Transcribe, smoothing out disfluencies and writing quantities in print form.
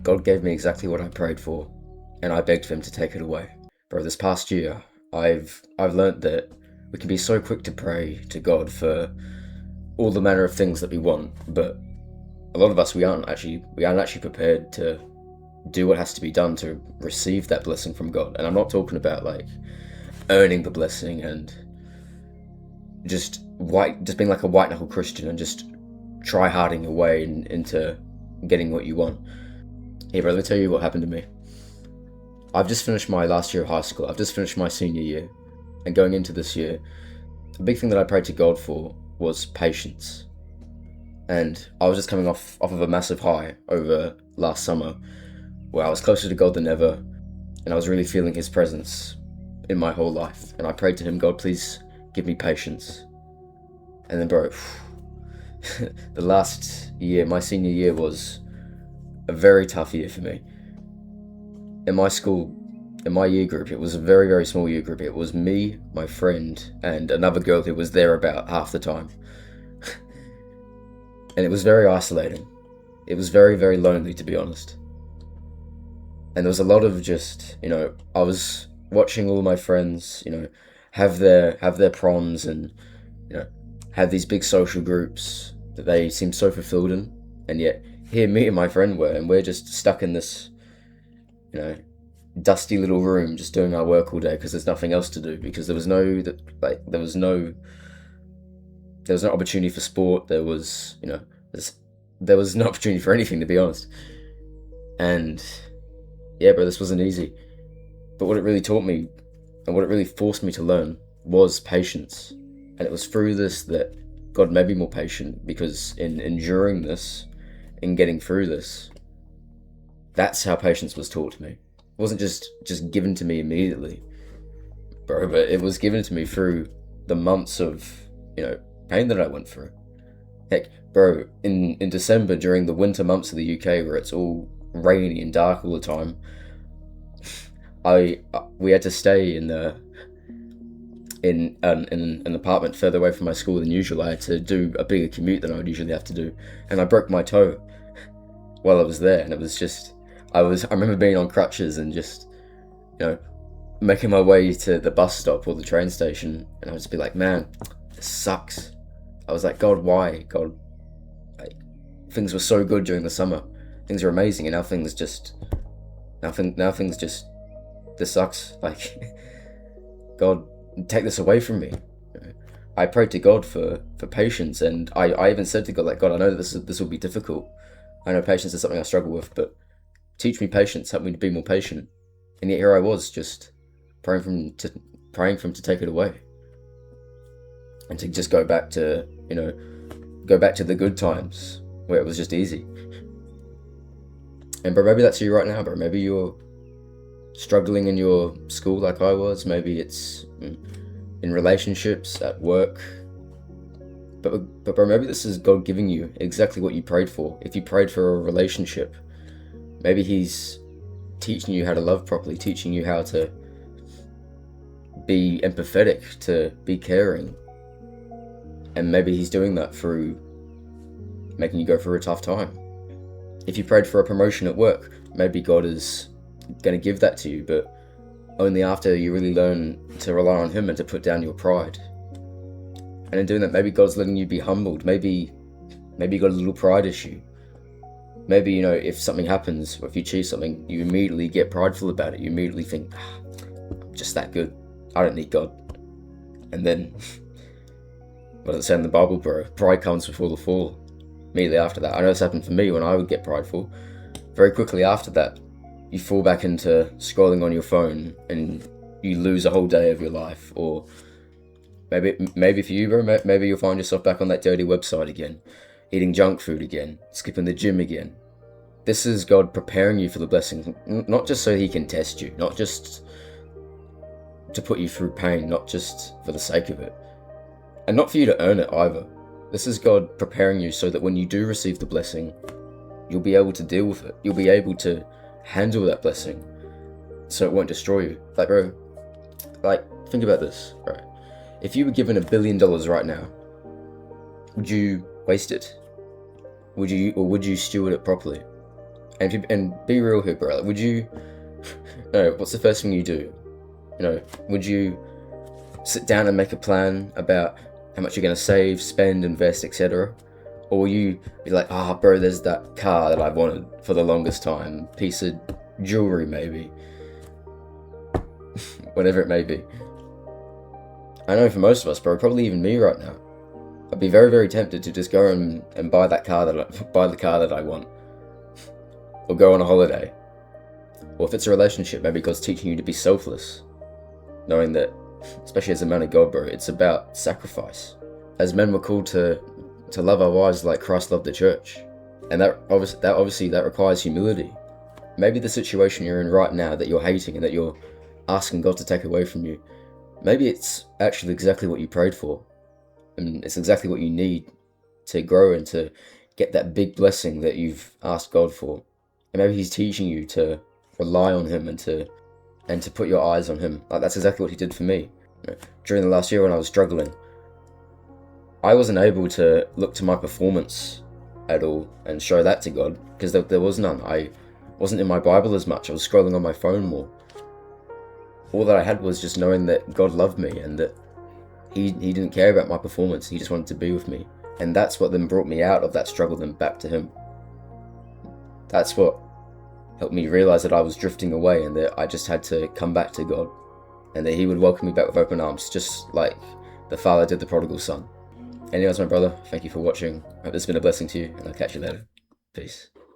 God gave me exactly what I prayed for, and I begged for him to take it away. Bro, this past year, I've learnt that we can be so quick to pray to God for all the manner of things that we want, but a lot of us we aren't actually prepared to do what has to be done to receive that blessing from God. And I'm not talking about like earning the blessing and just being like a white knuckle Christian and just try harding your way into getting what you want. Here, bro, let me tell you what happened to me. I've just finished my last year of high school. I've just finished my senior year. And going into this year, the big thing that I prayed to God for was patience. And I was just coming off of a massive high over last summer where I was closer to God than ever, and I was really feeling his presence in my whole life. And I prayed to him, God, please give me patience. And then, bro, the last year, my senior year, was a very tough year for me. In my school, in my year group, it was a very, very small year group. It was me, my friend, and another girl who was there about half the time. And it was very isolating. It was very, very lonely, to be honest. And there was a lot of just, I was watching all my friends, have their proms and, have these big social groups that they seemed so fulfilled in. And yet, here me and my friend were, and we're just stuck in this, dusty little room just doing our work all day because there's nothing else to do, because there was no opportunity for sport. There was no opportunity for anything, to be honest. And yeah, bro, this wasn't easy. But what it really taught me and what it really forced me to learn was patience. And it was through this that God made me more patient, because in enduring this, in getting through this, that's how patience was taught to me. It wasn't just given to me immediately, bro, but it was given to me through the months of, pain that I went through. Heck, bro, in December, during the winter months of the UK where it's all rainy and dark all the time, we had to stay in an apartment further away from my school than usual. I had to do a bigger commute than I would usually have to do, and I broke my toe while I was there. And it was just, I remember being on crutches and just, making my way to the bus stop or the train station, and I would just be like, man, this sucks. I was like, God, why? God, like, things were so good during the summer. Things are amazing, and now things just, this sucks. Like, God, take this away from me. I prayed to God for patience, and I even said to God, like, God, I know that this will be difficult. I know patience is something I struggle with, but teach me patience, help me to be more patient. And yet here I was, just praying for him to take it away, and to just go back to the good times where it was just easy. And bro, maybe that's you right now, bro. Maybe you're struggling in your school like I was. Maybe it's in relationships, at work. But bro, maybe this is God giving you exactly what you prayed for. If you prayed for a relationship, maybe he's teaching you how to love properly, teaching you how to be empathetic, to be caring. And maybe he's doing that through making you go through a tough time. If you prayed for a promotion at work, maybe God is going to give that to you, but only after you really learn to rely on him and to put down your pride. And in doing that, maybe God's letting you be humbled. Maybe you got a little pride issue. Maybe, if something happens, or if you achieve something, you immediately get prideful about it. You immediately think, I'm just that good. I don't need God. And then, what does it say in the Bible, bro? Pride comes before the fall. Immediately after that, I know this happened for me when I would get prideful. Very quickly after that, you fall back into scrolling on your phone and you lose a whole day of your life. Or maybe for you, bro, maybe you'll find yourself back on that dirty website again, eating junk food again, skipping the gym again. This is God preparing you for the blessing, not just so he can test you, not just to put you through pain, not just for the sake of it, and not for you to earn it either. This is God preparing you so that when you do receive the blessing, you'll be able to deal with it. You'll be able to handle that blessing so it won't destroy you. Like, bro, think about this, right? If you were given $1 billion right now, would you waste it? Would you steward it properly? And be real here, bro. Like, would you? No. What's the first thing you do? Would you sit down and make a plan about how much you're gonna save, spend, invest, etc.? Or will you be like, bro, there's that car that I've wanted for the longest time, piece of jewelry maybe, whatever it may be. I know for most of us, bro, probably even me right now, I'd be very, very tempted to just go and buy the car that I want, or go on a holiday. Or if it's a relationship, maybe God's teaching you to be selfless, knowing that, especially as a man of God, bro, it's about sacrifice. As men, we're called to love our wives like Christ loved the church, and that obviously requires humility. Maybe the situation you're in right now that you're hating and that you're asking God to take away from you, maybe it's actually exactly what you prayed for, and it's exactly what you need to grow and to get that big blessing that you've asked God for. And maybe He's teaching you to rely on Him and to put your eyes on Him. Like, that's exactly what He did for me. During the last year when I was struggling, I wasn't able to look to my performance at all and show that to God, because there was none. I wasn't in my Bible as much. I was scrolling on my phone more. All that I had was just knowing that God loved me and that He didn't care about my performance. He just wanted to be with me. And that's what then brought me out of that struggle and back to Him. That's what helped me realize that I was drifting away and that I just had to come back to God, and that He would welcome me back with open arms, just like the Father did the prodigal son. Anyways, my brother, thank you for watching. I hope this has been a blessing to you, and I'll catch you later. Peace.